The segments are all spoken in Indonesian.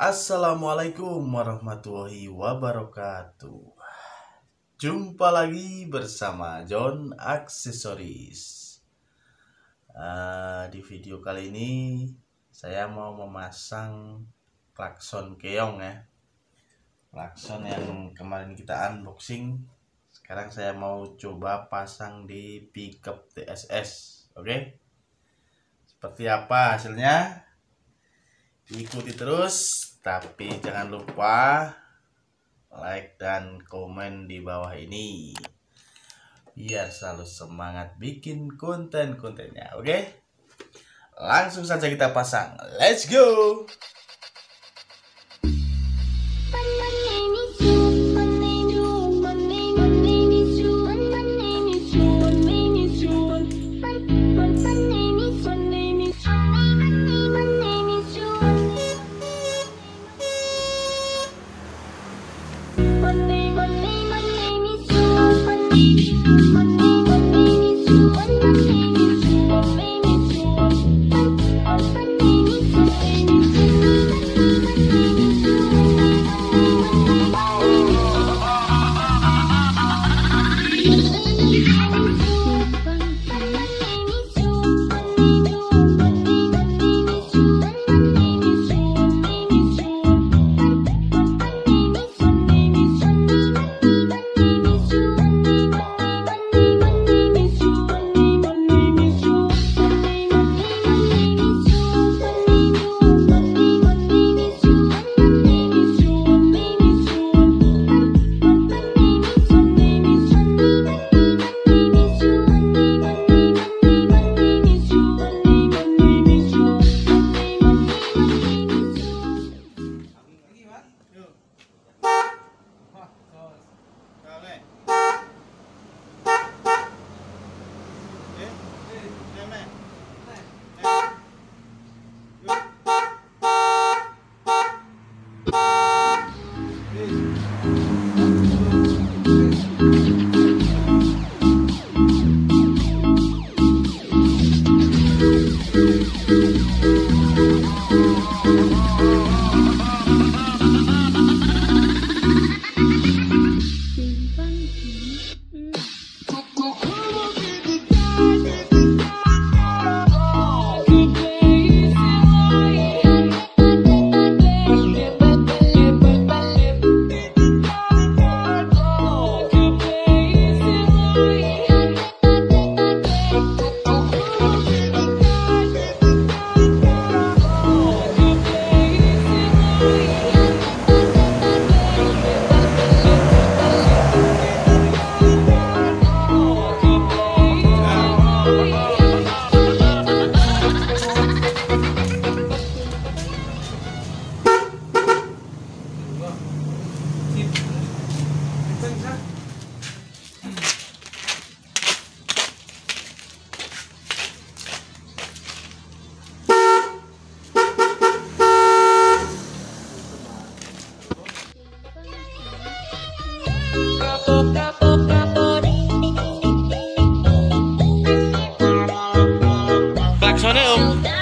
Assalamualaikum warahmatullahi wabarakatuh. Jumpa lagi bersama John Aksesoris. Di video kali ini saya mau memasang klakson keong ya. Klakson yang kemarin kita unboxing, sekarang saya mau coba pasang di pickup TSS. Oke? Seperti apa hasilnya? Ikuti terus, tapi jangan lupa like dan komen di bawah ini biar selalu semangat bikin konten-kontennya. Oke? Langsung saja kita pasang. Let's go.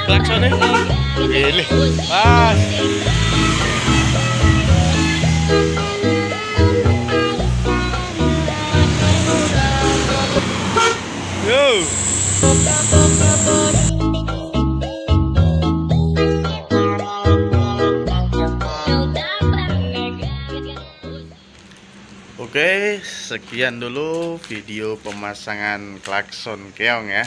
Klaksonnya ini pas. Yo. Oke, sekian dulu video pemasangan klakson keong ya.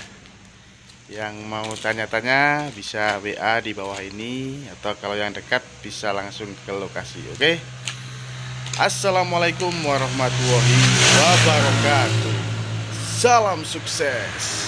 Yang mau tanya-tanya bisa WA di bawah ini, atau kalau yang dekat bisa langsung ke lokasi. Oke. Assalamualaikum warahmatullahi wabarakatuh. Salam sukses.